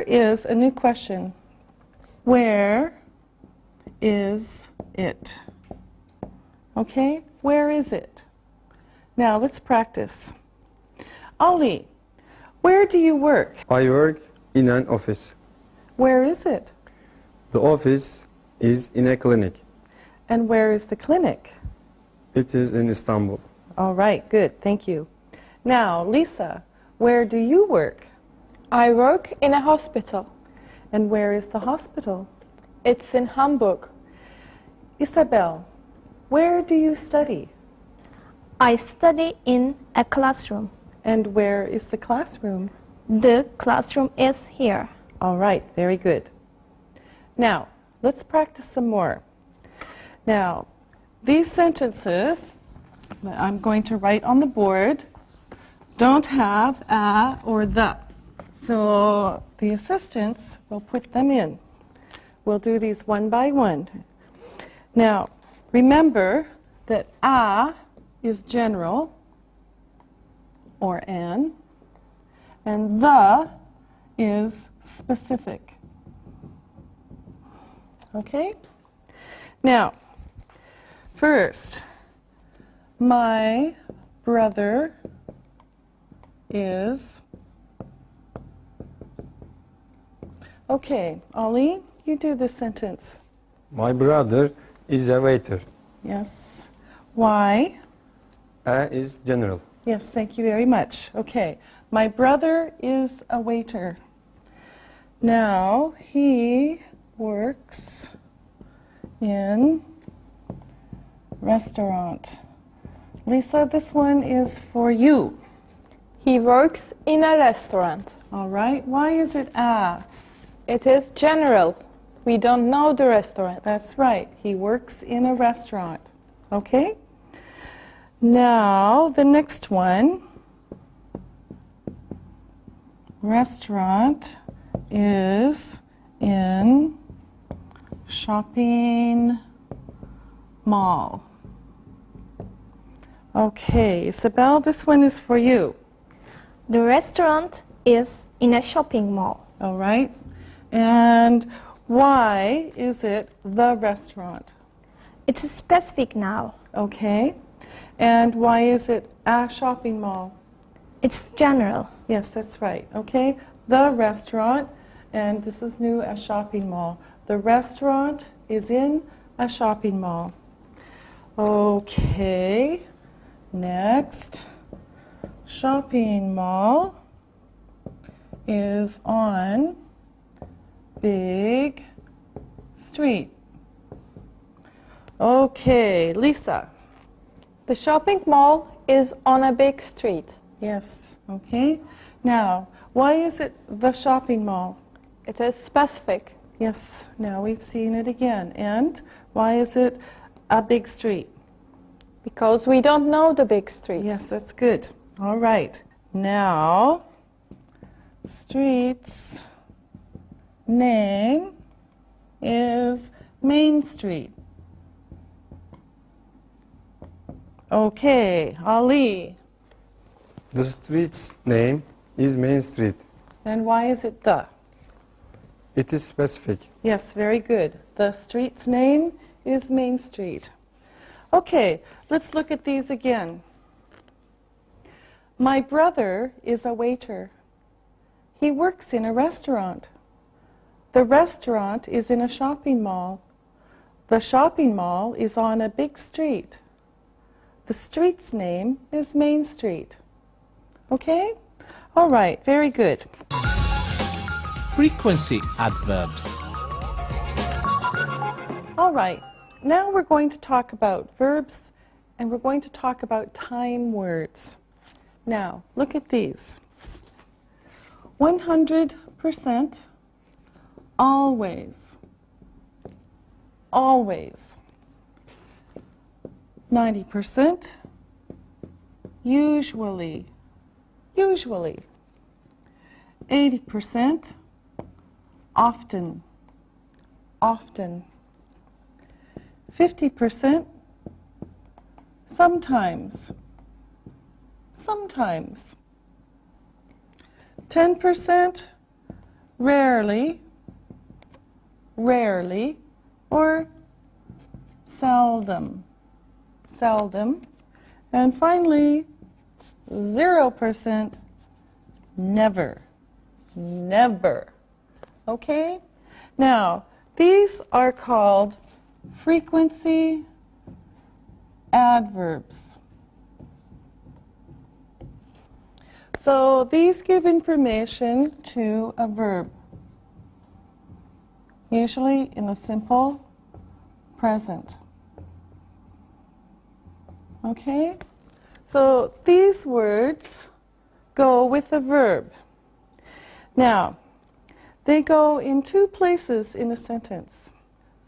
is a new question. Where is it? Okay, where is it? Now let's practice. Ali, where do you work? I work in an office. Where is it? The office is in a clinic. And where is the clinic? It is in Istanbul. All right, good, thank you. Now, Lisa, where do you work? I work in a hospital. And where is the hospital? It's in Hamburg. Isabel, where do you study? I study in a classroom. And where is the classroom? The classroom is here. All right, very good. Now, let's practice some more. Now, these sentences that I'm going to write on the board don't have a or the. So the assistants will put them in. We'll do these one by one. Now, remember that a is general, or an, and the is specific. Okay? Now, first, my brother is... Okay, Ali, you do the sentence. My brother is a waiter. Yes. Why? A is general. Yes, thank you very much. Okay, my brother is a waiter. Now, he works in restaurant. Lisa, this one is for you. He works in a restaurant. All right, why is it a? It is general. We don't know the restaurant. That's right, he works in a restaurant. Okay? Now, the next one. Restaurant is in shopping mall. Okay, Isabel, this one is for you. The restaurant is in a shopping mall. All right. And why is it the restaurant? It's specific now. Okay. And why is it a shopping mall? It's general. Yes, that's right. Okay. The restaurant, and this is new, a shopping mall. The restaurant is in a shopping mall. Okay. Next. Shopping mall is on big street. Okay, Lisa. The shopping mall is on a big street. Yes, okay. Now, why is it the shopping mall? It is specific. Yes, now we've seen it again. And why is it a big street? Because we don't know the big street. Yes, that's good. All right. Now, street's name is Main Street. Okay, Ali. The street's name is Main Street. And why is it the? It is specific. Yes, very good. The street's name is Main Street. Okay, let's look at these again. My brother is a waiter. He works in a restaurant. The restaurant is in a shopping mall. The shopping mall is on a big street. The street's name is Main Street. Okay? All right, very good. Frequency adverbs. All right, now we're going to talk about verbs and we're going to talk about time words. Now, look at these. 100%, always, always. 90%, usually, usually. 80%, often, often. 50%, sometimes, sometimes. 10%, rarely, rarely, or seldom, seldom. And finally, 0%, never, never. Okay? Now, these are called frequency adverbs. So these give information to a verb, usually in the simple present. Okay? So these words go with a verb. Now, they go in two places in a sentence.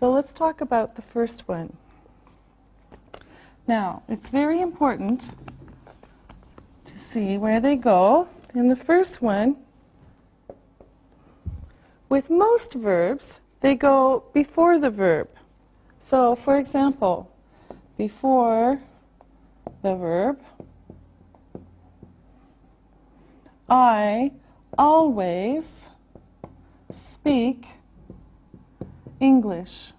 So let's talk about the first one. Now, it's very important to see where they go. In the first one, with most verbs, they go before the verb. So, for example, before the verb, I always speak English.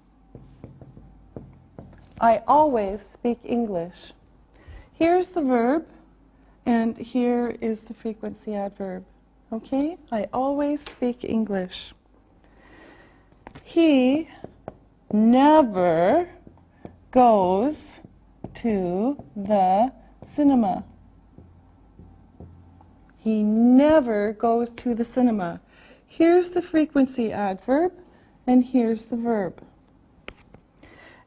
I always speak English. Here's the verb, and here is the frequency adverb. Okay? I always speak English. He never goes to the cinema. He never goes to the cinema. Here's the frequency adverb, and here's the verb.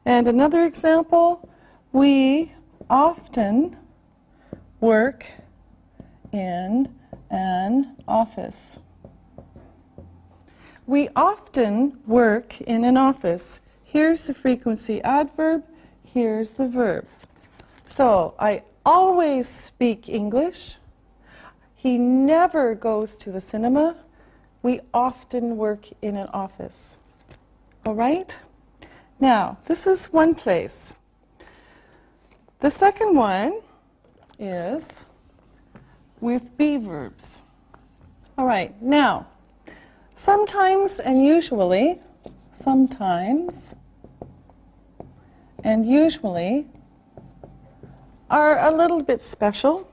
And another example, we often work in an office. We often work in an office. Here's the frequency adverb, here's the verb. So, I always speak English. He never goes to the cinema. We often work in an office. All right? Now, this is one place. The second one is with be verbs. All right, now, sometimes and usually are a little bit special.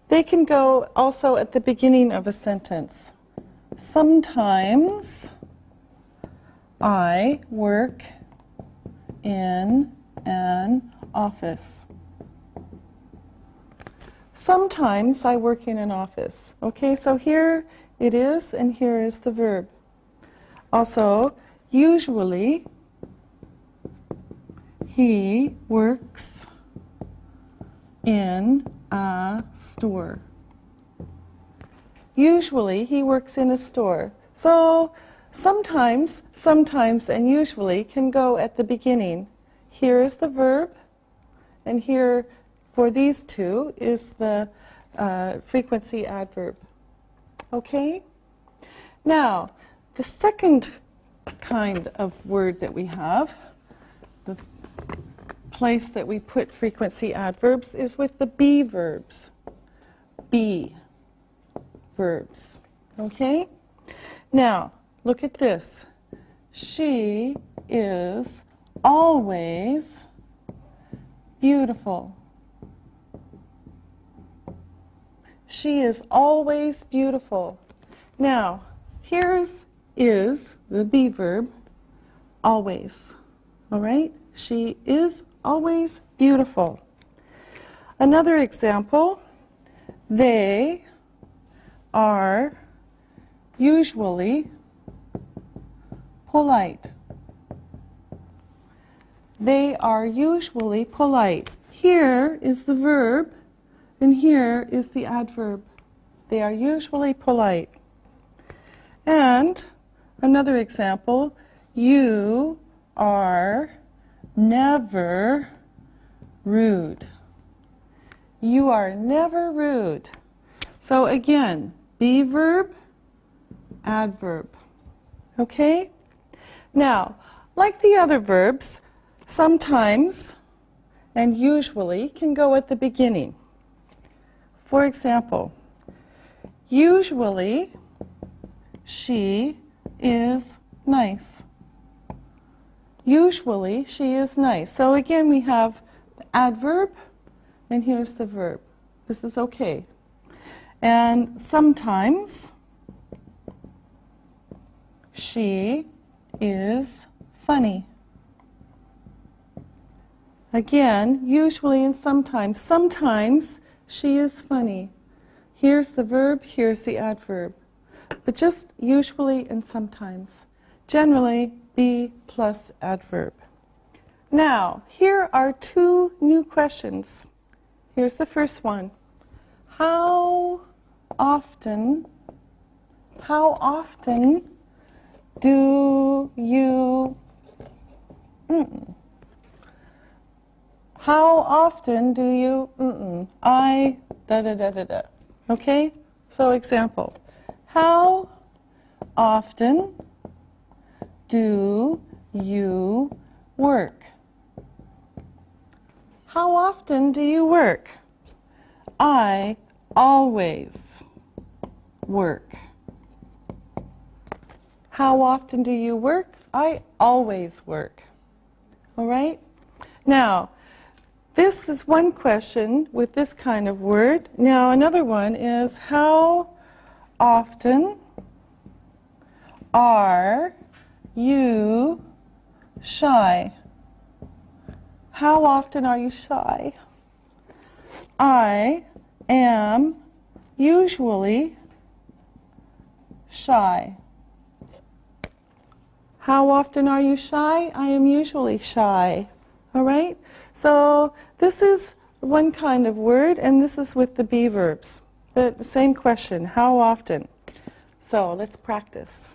They can go also at the beginning of a sentence. Sometimes I work in an office. Sometimes I work in an office. Okay, so here it is, and here is the verb. Also, usually he works in a store. Usually he works in a store. So sometimes, and usually can go at the beginning. Here is the verb, and here for these two is the frequency adverb. Okay? Now, the second kind of word that we have, the place that we put frequency adverbs, is with the be verbs. Be verbs. Okay? Now, look at this. She is always beautiful. She is always beautiful. Now, here's is the be verb, always. All right? She is always beautiful. Another example, they are usually polite. They are usually polite. Here is the verb, and here is the adverb. They are usually polite. And another example, you are never rude. You are never rude. So again, be verb, adverb. Okay? Now, like the other verbs, sometimes and usually can go at the beginning. For example, usually she is nice. Usually, she is nice. So again, we have the adverb, and here's the verb. This is okay. And sometimes, she is funny. Again, usually and sometimes. Sometimes, she is funny. Here's the verb, here's the adverb. But just usually and sometimes. Generally, be plus adverb. Now, here are two new questions. Here's the first one. How often do you How often do you I da da da da da. Okay? So example. How often do you work? How often do you work? I always work. How often do you work? I always work. All right? Now, this is one question with this kind of word. Now, another one is, how often are you shy? How often are you shy? I am usually shy. How often are you shy? I am usually shy. All right? So this is one kind of word, and this is with the be verbs. But the same question, how often? So let's practice.